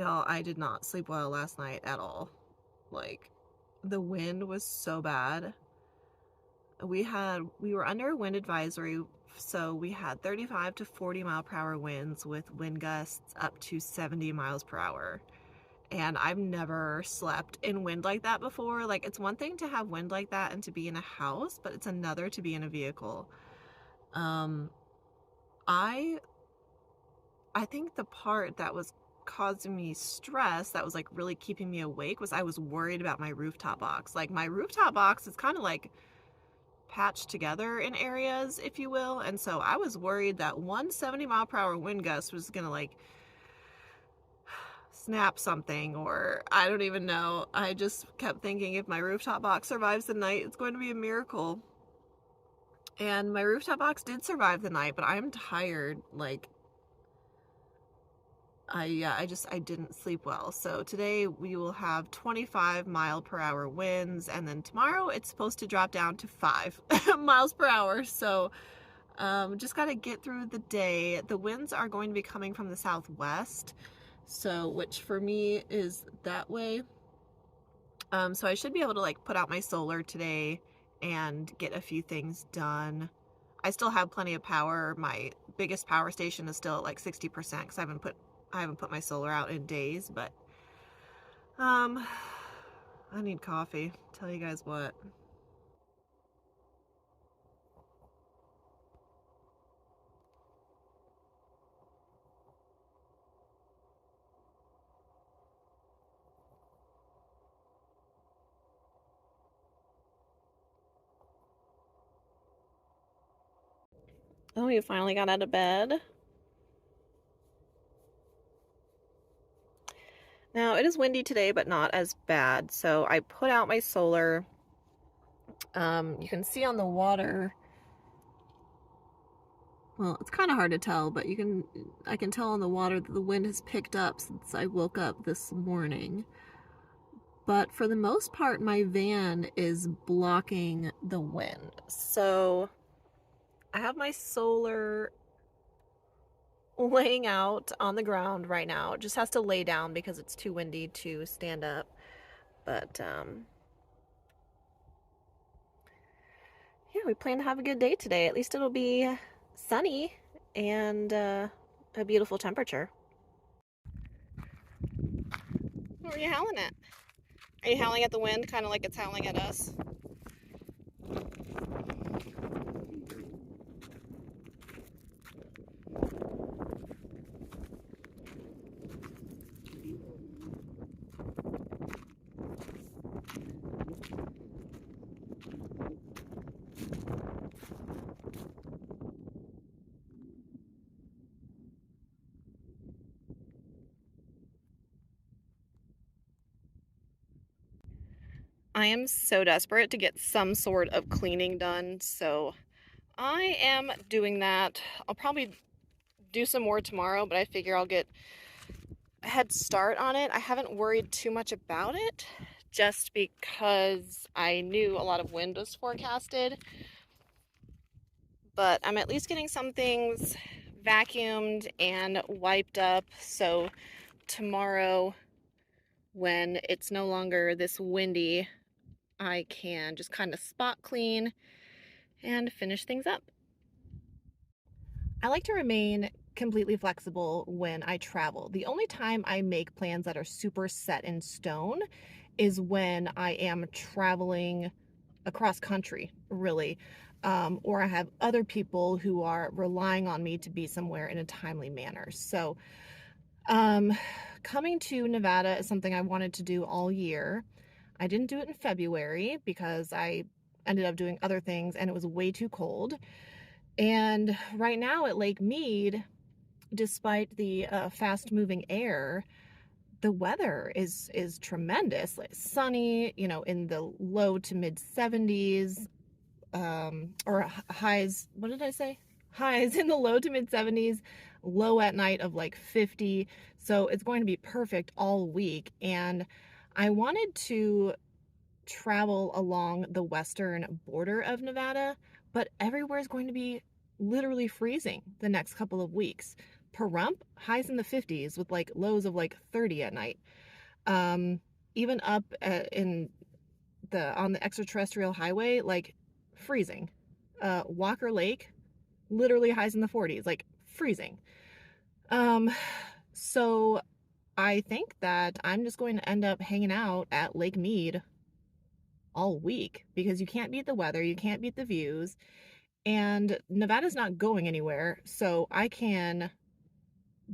Y'all, I did not sleep well last night at all. Like, the wind was so bad. We were under a wind advisory, so we had 35 to 40 mile per hour winds with wind gusts up to 70 miles per hour. And I've never slept in wind like that before. Like, it's one thing to have wind like that and to be in a house, but it's another to be in a vehicle. I think the part that was causing me stress, that was like really keeping me awake, was I was worried about my rooftop box. Like, my rooftop box is kind of like patched together in areas, if you will, and so I was worried that 170 mile per hour wind gust was gonna like snap something, or I don't even know. I just kept thinking, if my rooftop box survives the night, it's going to be a miracle. And my rooftop box did survive the night, but I'm tired. Like, I didn't sleep well. So today we will have 25 mile per hour winds, and then tomorrow it's supposed to drop down to 5 miles per hour. So just got to get through the day. The winds are going to be coming from the southwest, so which for me is that way. So I should be able to like put out my solar today and get a few things done. I still have plenty of power. My biggest power station is still at like 60% because I haven't put my solar out in days, but I need coffee. Tell you guys what. Oh, you finally got out of bed? Now, it is windy today, but not as bad. So I put out my solar. You can see on the water, well, it's kind of hard to tell, but I can tell on the water that the wind has picked up since I woke up this morning. But for the most part, my van is blocking the wind. So I have my solar laying out on the ground right now. It just has to lay down because it's too windy to stand up. But yeah, we plan to have a good day today. At least it'll be sunny and a beautiful temperature. What are you howling at? Are you howling at the wind, kind of like it's howling at us? I am so desperate to get some sort of cleaning done, so I am doing that. I'll probably do some more tomorrow, but I figure I'll get a head start on it. I haven't worried too much about it just because I knew a lot of wind was forecasted, but I'm at least getting some things vacuumed and wiped up, so tomorrow, when it's no longer this windy, I can just kind of spot clean and finish things up. I like to remain completely flexible when I travel. The only time I make plans that are super set in stone is when I am traveling across country, really, or I have other people who are relying on me to be somewhere in a timely manner. So coming to Nevada is something I wanted to do all year. I didn't do it in February because I ended up doing other things and it was way too cold. And right now at Lake Mead, despite the fast-moving air, the weather is tremendous. Like sunny, you know, in the low to mid 70s, or highs. What did I say? Highs in the low to mid 70s, low at night of like 50. So it's going to be perfect all week. And I wanted to travel along the western border of Nevada, but everywhere is going to be literally freezing the next couple of weeks. Pahrump, highs in the 50s with like lows of like 30 at night. Even up on the extraterrestrial highway, like freezing. Walker Lake, literally highs in the 40s, like freezing. So I think that I'm just going to end up hanging out at Lake Mead all week because you can't beat the weather, you can't beat the views, and Nevada's not going anywhere, so I can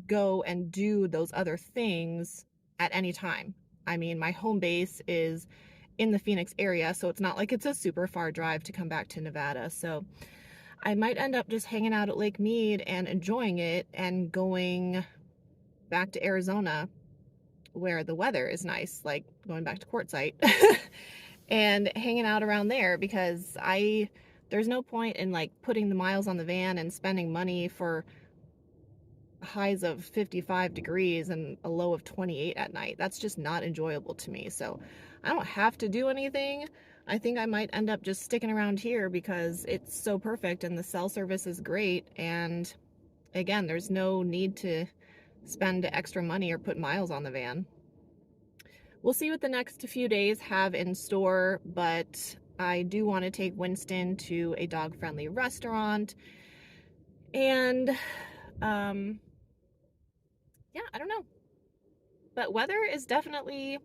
go and do those other things at any time. I mean, my home base is in the Phoenix area, so it's not like it's a super far drive to come back to Nevada. So I might end up just hanging out at Lake Mead and enjoying it and going back to Arizona where the weather is nice, like going back to Quartzsite and hanging out around there, because there's no point in like putting the miles on the van and spending money for highs of 55 degrees and a low of 28 at night. That's just not enjoyable to me. So I don't have to do anything. I think I might end up just sticking around here because it's so perfect and the cell service is great. And again, there's no need to spend extra money or put miles on the van. We'll see what the next few days have in store, but I do want to take Wynston to a dog-friendly restaurant. And yeah, I don't know. But weather is definitely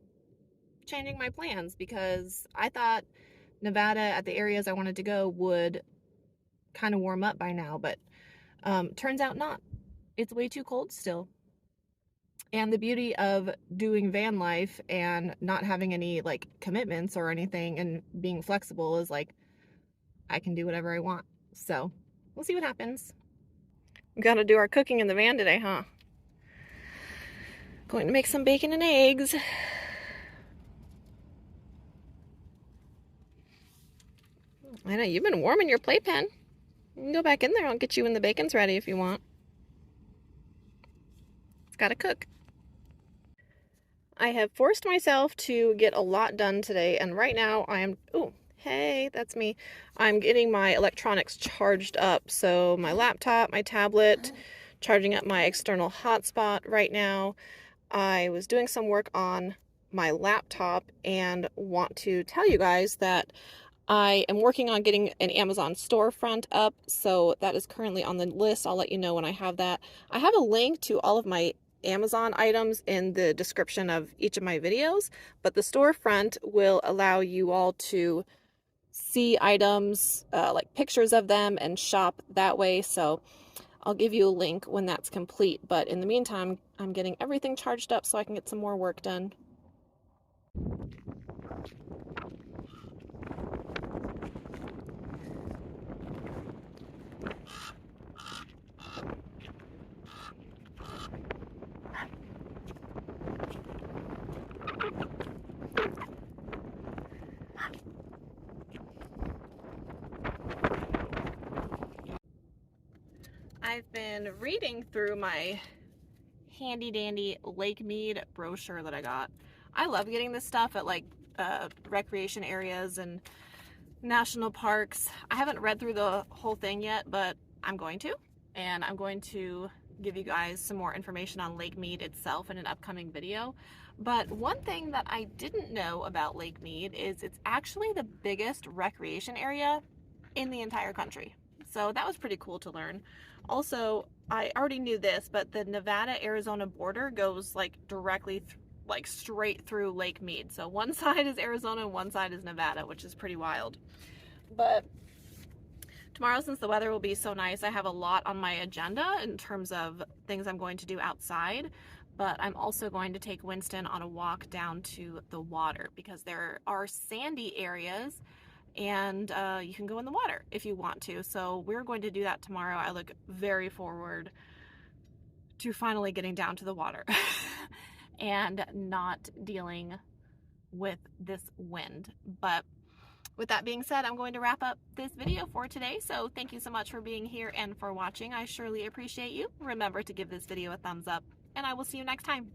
changing my plans, because I thought Nevada, at the areas I wanted to go, would kind of warm up by now, but turns out not. It's way too cold still. And the beauty of doing van life and not having any like commitments or anything and being flexible is like I can do whatever I want. So we'll see what happens. We gotta do our cooking in the van today, huh? Going to make some bacon and eggs. I know, you've been warming your playpen. You can go back in there. I'll get you when the bacon's ready if you want. It's gotta cook. I have forced myself to get a lot done today, and right now I am, oh, hey, that's me. I'm getting my electronics charged up. So my laptop, my tablet, charging up my external hotspot right now. I was doing some work on my laptop and want to tell you guys that I am working on getting an Amazon storefront up, so that is currently on the list. I'll let you know when I have that. I have a link to all of my Amazon items in the description of each of my videos, but the storefront will allow you all to see items, like pictures of them, and shop that way. So I'll give you a link when that's complete, but in the meantime, I'm getting everything charged up so I can get some more work done. I've been reading through my handy dandy Lake Mead brochure that I got. I love getting this stuff at like recreation areas and national parks. I haven't read through the whole thing yet, but I'm going to. And I'm going to give you guys some more information on Lake Mead itself in an upcoming video. But one thing that I didn't know about Lake Mead is it's actually the biggest recreation area in the entire country. So that was pretty cool to learn. Also, I already knew this, but the Nevada-Arizona border goes like directly, like straight through Lake Mead. So one side is Arizona and one side is Nevada, which is pretty wild. But tomorrow, since the weather will be so nice, I have a lot on my agenda in terms of things I'm going to do outside. But I'm also going to take Wynston on a walk down to the water, because there are sandy areas and you can go in the water if you want to. So we're going to do that tomorrow. I look very forward to finally getting down to the water and not dealing with this wind. But with that being said, I'm going to wrap up this video for today. So thank you so much for being here and for watching. I surely appreciate you. Remember to give this video a thumbs up, and I will see you next time.